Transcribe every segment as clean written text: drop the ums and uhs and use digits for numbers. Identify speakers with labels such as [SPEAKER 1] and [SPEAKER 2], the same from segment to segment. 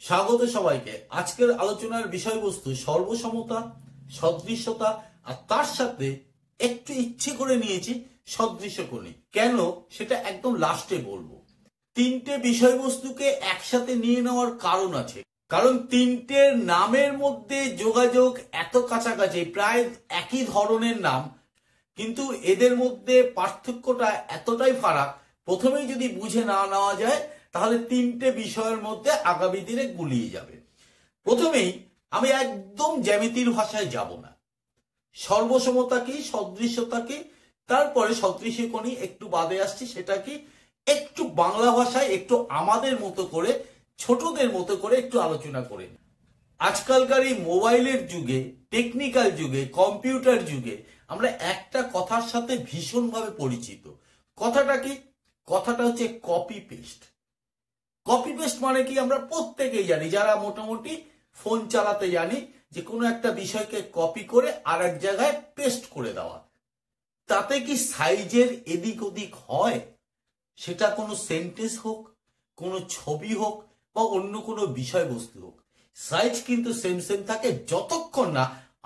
[SPEAKER 1] স্বাগত সবাইকে। আজকের আলোচনার বিষয়বস্তু সর্বসমতা, সদৃশ্যতা আর তার সাথে একটু ইচ্ছে করে নিয়েছি সদৃশ্যকোণী। কেন সেটা একদম লাস্টে বলবো। তিনটে বিষয়বস্তুকে একসাথে নিয়ে নেওয়ার কারণ আছে, কারণ তিনটের নামের মধ্যে যোগাযোগ এত কাছাকাছি, প্রায় একই ধরনের নাম, কিন্তু এদের মধ্যে পার্থক্যটা এতটাই ফারাক। প্রথমেই যদি বুঝে না নেওয়া যায় তাহলে তিনটে বিষয়ের মধ্যে আগামী দিনে গুলিয়ে যাবে। প্রথমেই আমি একদম জ্যামিতির ভাষায় যাব না, সর্বসমতা কি, সদৃশ্যতা কি, তারপরে সদৃশ্যকোণী একটু বাদে আসছি, সেটা কি একটু বাংলা ভাষায় একটু আমাদের মতো করে, ছোটদের মতো করে একটু আলোচনা করে। আজকালকার এই মোবাইলের যুগে, টেকনিক্যাল যুগে, কম্পিউটার যুগে আমরা একটা কথার সাথে ভীষণভাবে পরিচিত। কথাটা কি? কথাটা হচ্ছে কপি পেস্ট। কপি পেস্ট মানে কি আমরা প্রত্যেকেই জানি, যারা মোটামুটি ফোন চালাতে জানি, যে কোনো একটা বিষয়কে কপি করে আর এক জায়গায় পেস্ট করে দেওয়া। তাতে কি সাইজের এদিক ওদিক হয়? সেটা কোনো সেন্টেন্স হোক, কোনো ছবি হোক বা অন্য কোনো বিষয়বস্তু হোক, সাইজ কিন্তু সেম সেম থাকে যতক্ষণ না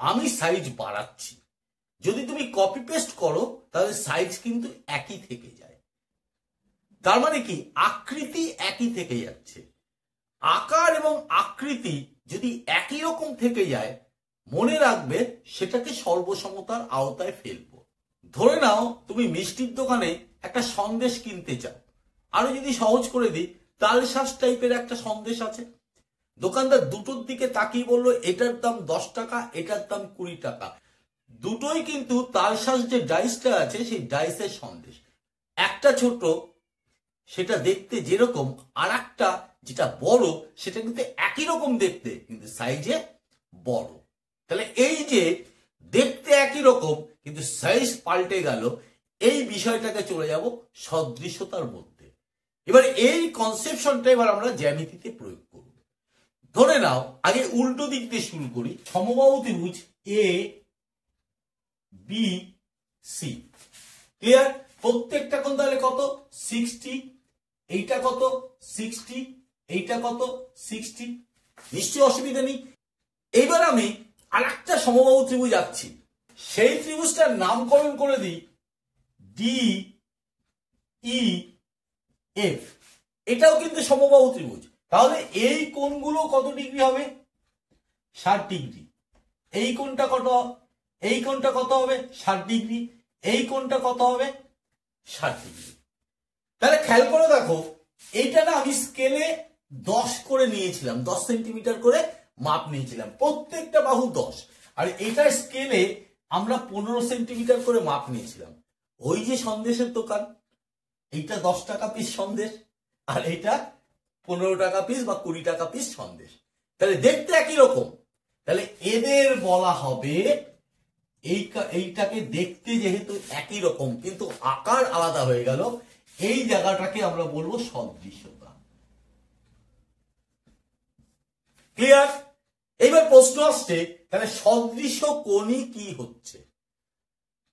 [SPEAKER 1] আমি সাইজ বাড়াচ্ছি। যদি তুমি কপি পেস্ট করো তাহলে সাইজ কিন্তু একই থেকে যায়। তার মানে কি আকৃতি একই থেকে যাচ্ছে। আকার এবং আকৃতি যদি একই রকম থেকে যায়, মনে রাখবে সেটাকে সর্বসমতার আওতায় ফেলবো। ধরে নাও তুমি মিষ্টির দোকানে একটা সন্দেশ কিনতে চাও। আরো যদি সহজ করে দিই, তালশাঁস টাইপের একটা সন্দেশ আছে। দোকানদার দুটোর দিকে তাকিয়ে বললো এটার দাম 10 টাকা, এটার দাম 20 টাকা। দুটোই কিন্তু তালশাঁস যে ডাইসটা আছে সেই ডাইসের সন্দেশ। একটা ছোট, সেটা দেখতে যেরকম, আর একটা যেটা বড়, সেটা কিন্তু একই রকম দেখতে কিন্তু সাইজে বড়। তাহলে এই যে দেখতে একই রকম কিন্তু সাইজ পাল্টে গেল, এই বিষয়টাকে চলে যাব সদৃশ্যতার মধ্যে। এবার এই কনসেপশনটা এবার আমরা জ্যামিতিতে প্রয়োগ করব। ধরে নাও আগে উল্টো দিক দিয়ে শুরু করি। সমবাহু ত্রিভুজ এ বি সি, ক্লিয়ার? প্রত্যেকটা কোণ তাহলে কত? 60। এইটা কত? 60। এইটা কত? 60। নিশ্চয়ই অসুবিধা নেই। এইবার আমি আরেকটা সমবাহু ত্রিভুজ আঁকছি। সেই ত্রিভুজটার নামকরণ করে দিই ডি ই এফ। এটাও কিন্তু সমবাহু ত্রিভুজ। তাহলে এই কোণগুলো কত ডিগ্রি হবে? 60 ডিগ্রি। এই কোণটা কত? এই কোণটা কত হবে? 60 ডিগ্রি। এই কোণটা কত হবে? 60 ডিগ্রি। তাহলে খেয়াল করে দেখো, এইটা না আমি স্কেলে 10 করে নিয়েছিলাম, 10 সেন্টিমিটার করে মাপ নিয়েছিলাম, প্রত্যেকটা বাহু 10। আর এটা স্কেলে আমরা 15 সেন্টিমিটার করে মাপ নিয়েছিলাম। ওই যে সন্দেশের দোকান, এইটা 10 টাকা পিস সন্দেশ, আর এইটা 15 টাকা পিস বা 20 টাকা পিস সন্দেশ। তাহলে দেখতে একই রকম, তাহলে এদের বলা হবে, এইটাকে দেখতে যেহেতু একই রকম কিন্তু আকার আলাদা হয়ে গেল, এই জায়গাটাকে আমরা বলবো সদৃশ্যতা। ক্লিয়ার? এইবার প্রশ্ন আসছে, তাহলে সদৃশ্যকোণী কি হচ্ছে?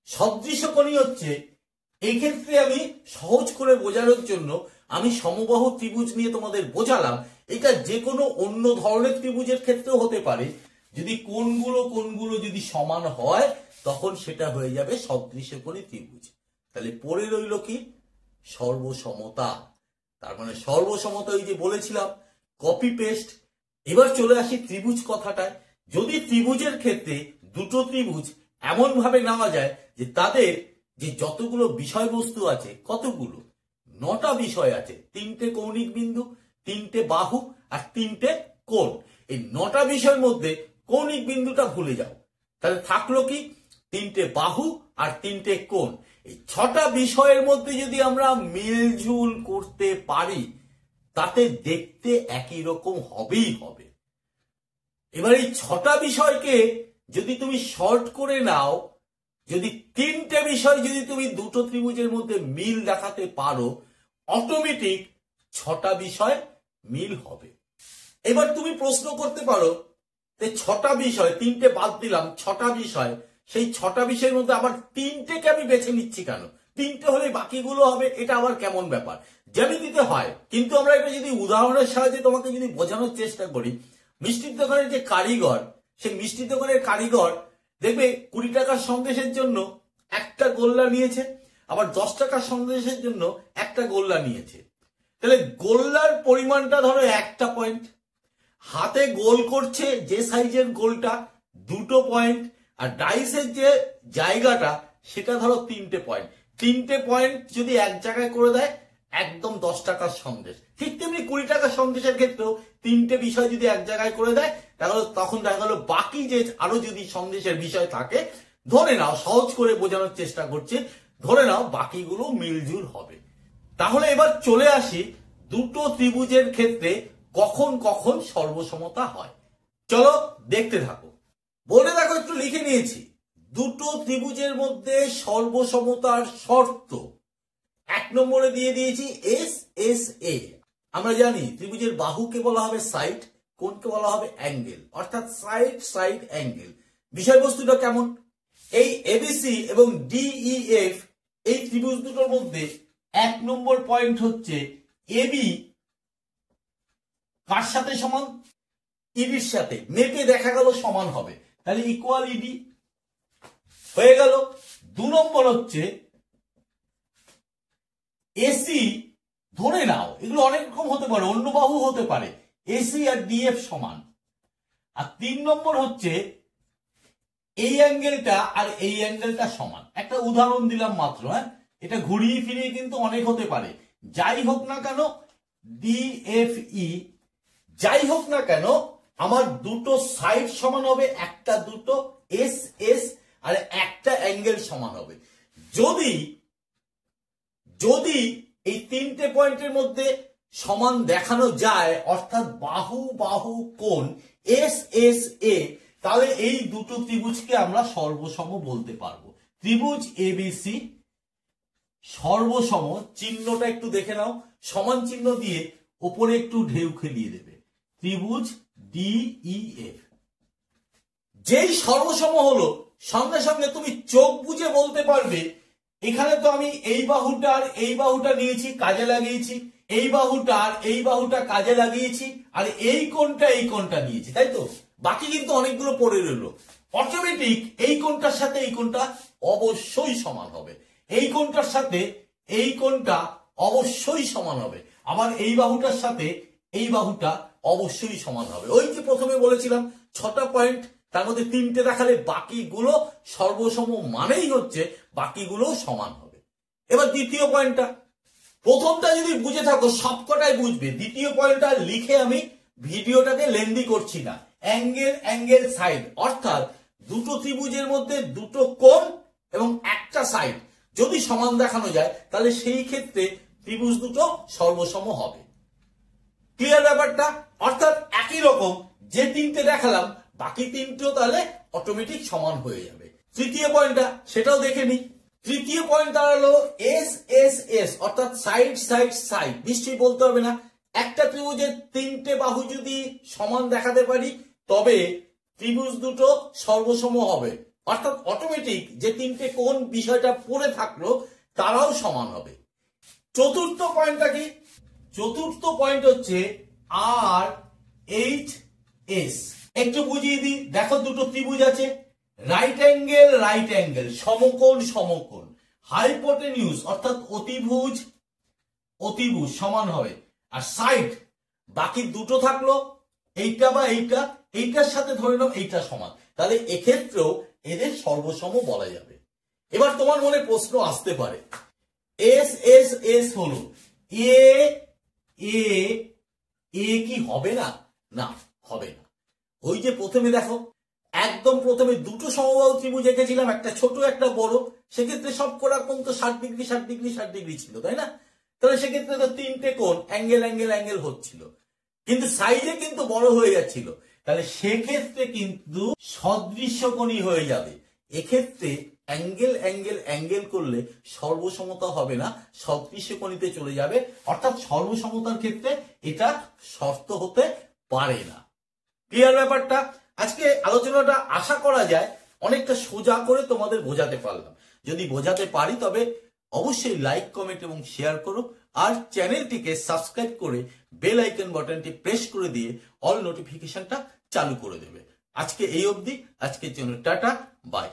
[SPEAKER 1] সদৃশ্যকোণী হচ্ছে, এই ক্ষেত্রে আমি সহজ করে বোঝানোর জন্য আমি সমবাহু ত্রিভুজ নিয়ে তোমাদের বোঝালাম। এটা যে কোনো অন্য ধরনের ত্রিভুজের ক্ষেত্রেও হতে পারে। যদি কোণগুলো যদি সমান হয় তখন সেটা হয়ে যাবে সদৃশ্যকোণী ত্রিভুজ। তাহলে পড়ে রইল কি? সর্বসমতা। তার মানে সর্বসমতা ওই যে বলেছিলাম কপি পেস্ট। এবার চলে আসি ত্রিভুজ কথাটায়। যদি ত্রিভুজের ক্ষেত্রে দুটো ত্রিভুজ এমন ভাবে নেওয়া যায় যে তাদের যে যতগুলো বিষয়বস্তু আছে, কতগুলো? 9টা বিষয় আছে, 3টে কৌণিক বিন্দু, 3টে বাহু আর 3টে কোণ। এই 9টা বিষয়ের মধ্যে কৌণিক বিন্দুটা ভুলে যাও, তাহলে থাকলো কি? 3টে বাহু আর 3টে কোণ। এই 6টা বিষয়ের মধ্যে যদি আমরা মিলঝুল করতে পারি, তাতে দেখতে একই রকম হবেই হবে। এবার এই 6টা বিষয়কে যদি তুমি শর্ট করে নাও, যদি 3টে বিষয় যদি তুমি দুটো ত্রিভুজের মধ্যে মিল দেখাতে পারো, অটোমেটিক 6টা বিষয় মিল হবে। এবার তুমি প্রশ্ন করতে পারো, 6টা বিষয়, 3টে বাদ দিলাম, 6টা বিষয়, সেই 6টা বিষয়ের মধ্যে আবার 3টেকে আমি বেছে নিচ্ছি কেন? তিনটে হলে বাকিগুলো হবে, এটা আবার কেমন ব্যাপার? জ্যামিতিতে হয়, কিন্তু আমরা এটা যদি উদাহরণের সাহায্যে তোমাকে যদি বোঝানোর চেষ্টা করি, মিষ্টির দোকানের যে কারিগর, সেই মিষ্টির দোকানের কারিগর দেখবে 20 টাকার সন্দেশের জন্য একটা গোল্লা নিয়েছে, আবার 10 টাকার সন্দেশের জন্য একটা গোল্লা নিয়েছে। তাহলে গোল্লার পরিমাণটা ধরো 1টা পয়েন্ট, হাতে গোল করছে যে সাইজের গোলটা 2টো পয়েন্ট, আর ডাইসের যে জায়গাটা সেটা ধরো 3টে পয়েন্ট। 3টে পয়েন্ট যদি এক জায়গায় করে দেয় একদম 10 টাকার সন্দেশ। ঠিক তেমনি 20 টাকার সন্দেশের ক্ষেত্রেও 3টে বিষয় যদি এক জায়গায় করে দেয়, তাহলে তখন দেখা গেল বাকি যে আরো যদি সন্দেশের বিষয় থাকে, ধরে নাও, সহজ করে বোঝানোর চেষ্টা করছে, ধরে নাও বাকিগুলো মিলজুল হবে। তাহলে এবার চলে আসি দুটো ত্রিভুজের ক্ষেত্রে কখন কখন সর্বসমতা হয়। চলো দেখতে থাকো। বলে দেখো, একটু লিখে নিয়েছি, দুটো ত্রিভুজের মধ্যে সর্বসমতার শর্ত 1 নম্বরে দিয়ে দিয়েছি এস এস এ। আমরা জানি ত্রিভুজের বাহুকে বলা হবে সাইড, কোণকে বলা হবে অ্যাঙ্গেল, অর্থাৎ সাইড সাইড অ্যাঙ্গেল। বিষয়বস্তুটা কেমন? এই এবিসি এবং ডিইএফ এই ত্রিভুজ দুটোর মধ্যে 1 নম্বর পয়েন্ট হচ্ছে এবি কার সাথে সমান? ইডির সাথে। মেপে দেখা গেল সমান হবে, তাহলে ইকুয়াল ইডি হয়ে গেল। 2 নম্বর হচ্ছে এসি, ধরে নাও এগুলো অনেক রকম হতে পারে, অন্য বাহু হতে পারে, এসি আর ডিএফ সমান। আর 3 নম্বর হচ্ছে এই অ্যাঙ্গেলটা আর এই অ্যাঙ্গেলটা সমান। একটা উদাহরণ দিলাম মাত্র, হ্যাঁ, এটা ঘুরিয়ে ফিরিয়ে কিন্তু অনেক হতে পারে। যাই হোক না কেন, ডিএফই যাই হোক না কেন, আমার দুটো সাইড সমান হবে, একটা দুটো এস এস, আর একটা অ্যাঙ্গেল সমান হবে। যদি যদি এই 3টে পয়েন্টের মধ্যে সমান দেখানো যায়, অর্থাৎ বাহু বাহু কোণ এস এস এ, তাহলে এই দুটো ত্রিভুজকে আমরা সর্বসম বলতে পারবো। ত্রিভুজ এবিসি সর্বসম, চিহ্নটা একটু দেখে নাও, সমান চিহ্ন দিয়ে উপরে একটু ঢেউ খেলিয়ে দেবে, ত্রিভুজ ডিইএফ। যেই সর্বসম হলো, সঙ্গে সঙ্গে তুমি চোখ বুঝে বলতে পারবে এখানে তো আমি এই বাহুটা আর এই বাহুটা নিয়েছি, কাজে লাগিয়েছি, এই বাহুটা আর এই বাহুটা কাজে লাগিয়েছি, আর এই কোণটা নিয়েছি, তাই তো? বাকি কিন্তু অনেকগুলো পড়ে রইলো। অটোমেটিক এই কোণটার সাথে এই কোণটা অবশ্যই সমান হবে, এই কোণটার সাথে এই কোণটা অবশ্যই সমান হবে, আবার এই বাহুটার সাথে এই বাহুটা অবশ্যই সমান হবে। ওই যে প্রথমে বলেছিলাম 6টা পয়েন্ট, তার মধ্যে 3টে দেখালে বাকিগুলো সর্বসম মানেই হচ্ছে বাকিগুলো সমান হবে। এবার দ্বিতীয় পয়েন্টটা, প্রথমটা যদি বুঝে থাকো সবকটাই বুঝবে, দ্বিতীয় পয়েন্টটা লিখে আমি ভিডিওটাকে লেন্দি করছি না। অ্যাঙ্গেল অ্যাঙ্গেল সাইড, অর্থাৎ দুটো ত্রিভুজের মধ্যে দুটো কোণ এবং একটা সাইড যদি সমান দেখানো যায়, তাহলে সেই ক্ষেত্রে ত্রিভুজ দুটো সর্বসম হবে। ক্লিয়ার ব্যাপারটা? অর্থাৎ একই রকম যে 3টে দেখালাম, বাকি 3টেও তাহলে অটোমেটিক সমান হয়ে যাবে। তৃতীয় পয়েন্টটা, সেটাও দেখে নি। তৃতীয় পয়েন্ট দাঁড়ালো এস এস এস, অর্থাৎ সাইড সাইড সাইড। নিশ্চয়ই বলতে হবে না, একটা ত্রিভুজের 3টে বাহু যদি সমান দেখাতে পারি, তবে ত্রিভুজ দুটো সর্বসম হবে, অর্থাৎ অটোমেটিক যে 3টে কোণ বিষয়টা পড়ে থাকলো তারাও সমান হবে। চতুর্থ পয়েন্টটা কি? চতুর্থ পয়েন্ট হচ্ছে আর এইচ এস। একটু বুঝিয়ে দিই, দেখো দুটো ত্রিভুজ আছে, রাইট অ্যাঙ্গেল, সমকোণ সমকোণ, হাইপোটেনিউস অর্থাৎ অতিভুজ অতিভুজ সমান হবে, আর সাইড বাকি দুটো থাকলো, এইটা বা এইটা, এইটার সাথে ধরে নাও এইটা সমান, তাহলে এক্ষেত্রেও এদের সর্বসম বলা যাবে। এবার তোমার মনে প্রশ্ন আসতে পারে, এস এস এস হলো এ এ এ কি হবে না? না, হবে না। ওই যে প্রথমে দেখো, একদম প্রথমে দুটো সমবাহু ত্রিভুজ এঁকেছিলাম, একটা ছোট একটা বড়, সেক্ষেত্রে সব কটা কোণ তো 60 ডিগ্রি 60 ডিগ্রি 60 ডিগ্রি ছিল, তাই না? তাহলে সেক্ষেত্রে তো 3টে কোণ অ্যাঙ্গেল অ্যাঙ্গেল অ্যাঙ্গেল হচ্ছিল, কিন্তু সাইজে কিন্তু বড় হয়ে যাচ্ছিল, তাহলে সেক্ষেত্রে কিন্তু সদৃশ্যকোণী হয়ে যাবে। এক্ষেত্রে অ্যাঙ্গেল অ্যাঙ্গেল অ্যাঙ্গেল করলে সর্বসমতা হবে না, সদৃশ্যকোণীতে চলে যাবে, অর্থাৎ সর্বসমতার ক্ষেত্রে এটা শর্ত হতে পারে না। ক্লিয়ার ব্যাপারটা? আজকে আলোচনাটা আশা করা যায় অনেকটা সোজা করে তোমাদের বোঝাতে পারলাম। যদি বোঝাতে পারি তবে অবশ্যই লাইক, কমেন্ট এবং শেয়ার করো। আর চ্যানেলটিকে সাবস্ক্রাইব করে বেল আইকন বাটনটি প্রেস করে দিয়ে অল নোটিফিকেশনটা চালু করে দেবে। আজকে এই অবধি, আজকের জন্য টাটা, বাই।